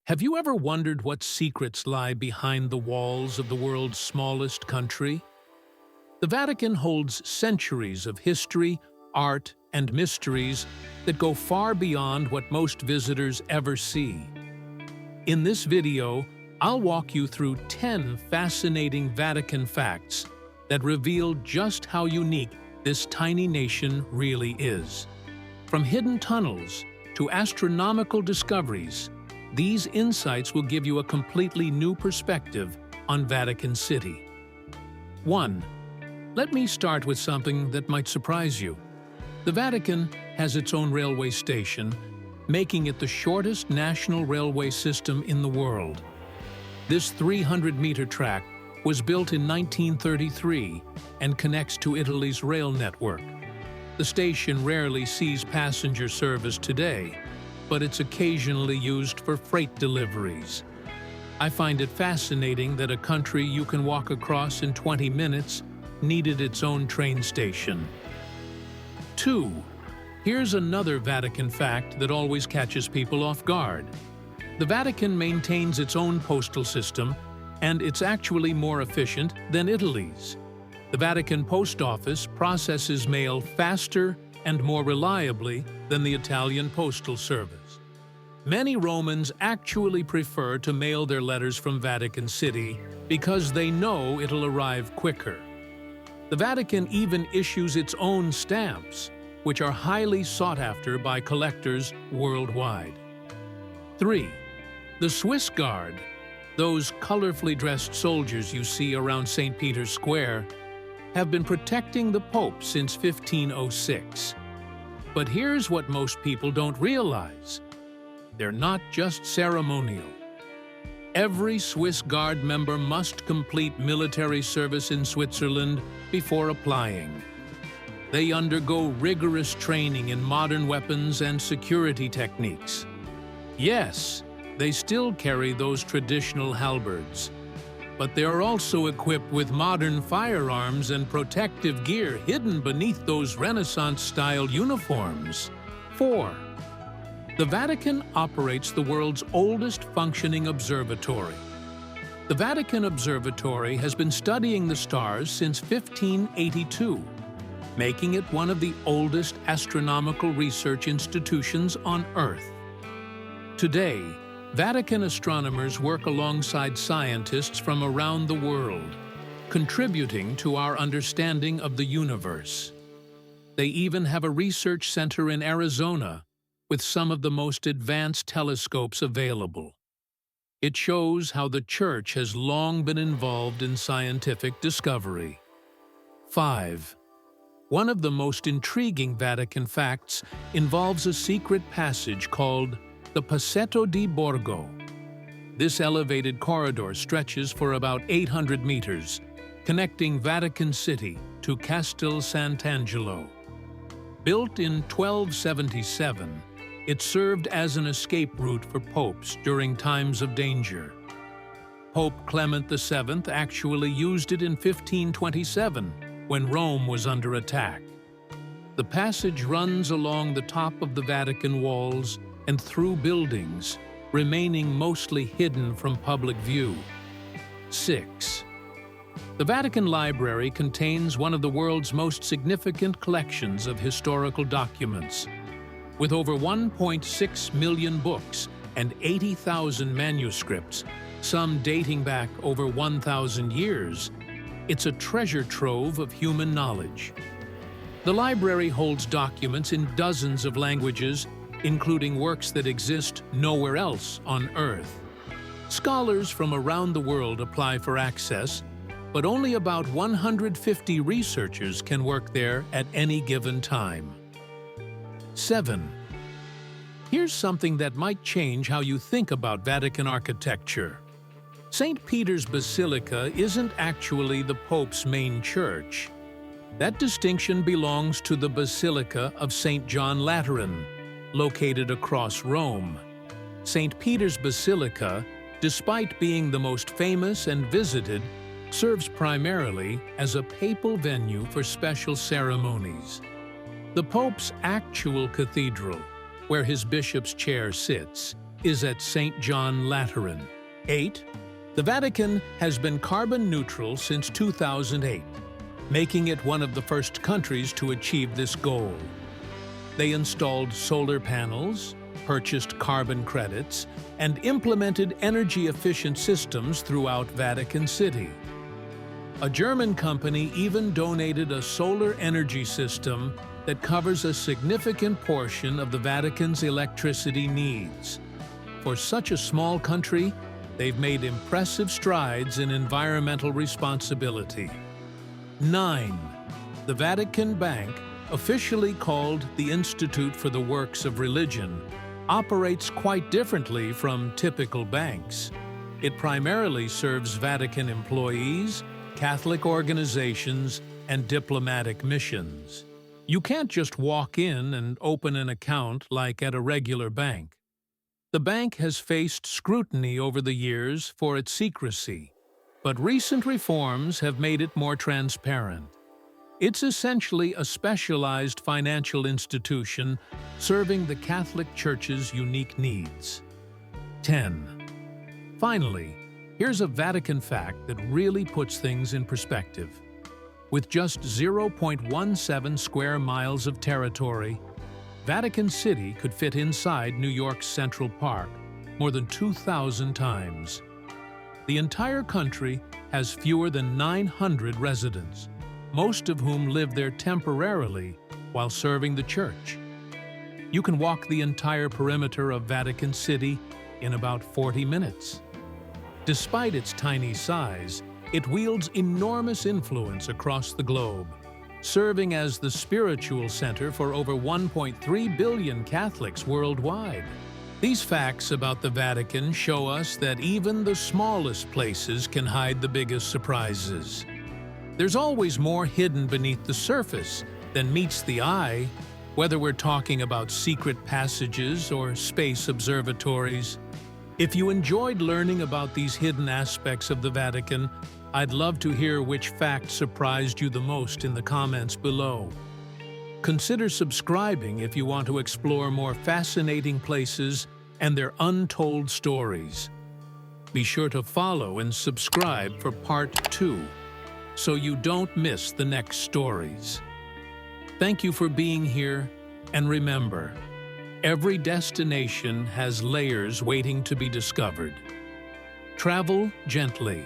Have you ever wondered what secrets lie behind the walls of the world's smallest country? The Vatican holds centuries of history, art, and mysteries that go far beyond what most visitors ever see. In this video, I'll walk you through 10 fascinating Vatican facts that reveal just how unique this tiny nation really is. From hidden tunnels to astronomical discoveries, these insights will give you a completely new perspective on Vatican City. 1. Let me start with something that might surprise you. The Vatican has its own railway station, making it the shortest national railway system in the world. This 300-meter track was built in 1933 and connects to Italy's rail network. The station rarely sees passenger service today, but it's occasionally used for freight deliveries. I find it fascinating that a country you can walk across in 20 minutes needed its own train station. 2. Here's another Vatican fact that always catches people off guard. The Vatican maintains its own postal system, and it's actually more efficient than Italy's. The Vatican Post Office processes mail faster and more reliably than the Italian Postal Service. Many Romans actually prefer to mail their letters from Vatican City because they know it'll arrive quicker. The Vatican even issues its own stamps, which are highly sought after by collectors worldwide. 3. The Swiss Guard, those colorfully dressed soldiers you see around St. Peter's Square, have been protecting the Pope since 1506. But here's what most people don't realize. They're not just ceremonial. Every Swiss Guard member must complete military service in Switzerland before applying. They undergo rigorous training in modern weapons and security techniques. Yes, they still carry those traditional halberds, but they are also equipped with modern firearms and protective gear hidden beneath those Renaissance-style uniforms. 4. The Vatican operates the world's oldest functioning observatory. The Vatican Observatory has been studying the stars since 1582, making it one of the oldest astronomical research institutions on Earth. Today, Vatican astronomers work alongside scientists from around the world, contributing to our understanding of the universe. They even have a research center in Arizona with some of the most advanced telescopes available. It shows how the Church has long been involved in scientific discovery. 5. One of the most intriguing Vatican facts involves a secret passage called the Passaggio di Borgo. This elevated corridor stretches for about 800 meters, connecting Vatican City to Castel Sant'Angelo. Built in 1277, it served as an escape route for popes during times of danger. Pope Clement VII actually used it in 1527 when Rome was under attack. The passage runs along the top of the Vatican walls and through buildings, remaining mostly hidden from public view. 6. The Vatican Library contains one of the world's most significant collections of historical documents. With over 1.6 million books and 80,000 manuscripts, some dating back over 1,000 years, it's a treasure trove of human knowledge. The library holds documents in dozens of languages, including works that exist nowhere else on Earth. Scholars from around the world apply for access, but only about 150 researchers can work there at any given time. 7. Here's something that might change how you think about Vatican architecture. St. Peter's Basilica isn't actually the Pope's main church. That distinction belongs to the Basilica of St. John Lateran, located across Rome. St. Peter's Basilica, despite being the most famous and visited, serves primarily as a papal venue for special ceremonies. The Pope's actual cathedral, where his bishop's chair sits, is at St. John Lateran. 8. The Vatican has been carbon neutral since 2008, making it one of the first countries to achieve this goal. They installed solar panels, purchased carbon credits, and implemented energy-efficient systems throughout Vatican City. A German company even donated a solar energy system that covers a significant portion of the Vatican's electricity needs. For such a small country, they've made impressive strides in environmental responsibility. 9. The Vatican Bank, officially called the Institute for the Works of Religion, operates quite differently from typical banks. It primarily serves Vatican employees, Catholic organizations, and diplomatic missions. You can't just walk in and open an account like at a regular bank. The bank has faced scrutiny over the years for its secrecy, but recent reforms have made it more transparent. It's essentially a specialized financial institution serving the Catholic Church's unique needs. 10. Finally, here's a Vatican fact that really puts things in perspective. With just 0.17 square miles of territory, Vatican City could fit inside New York's Central Park more than 2,000 times. The entire country has fewer than 900 residents, most of whom live there temporarily while serving the Church. You can walk the entire perimeter of Vatican City in about 40 minutes. Despite its tiny size, it wields enormous influence across the globe, serving as the spiritual center for over 1.3 billion Catholics worldwide. These facts about the Vatican show us that even the smallest places can hide the biggest surprises. There's always more hidden beneath the surface than meets the eye, whether we're talking about secret passages or space observatories. If you enjoyed learning about these hidden aspects of the Vatican, I'd love to hear which fact surprised you the most in the comments below. Consider subscribing if you want to explore more fascinating places and their untold stories. Be sure to follow and subscribe for Part 2, so you don't miss the next stories. Thank you for being here, and remember, every destination has layers waiting to be discovered. Travel gently.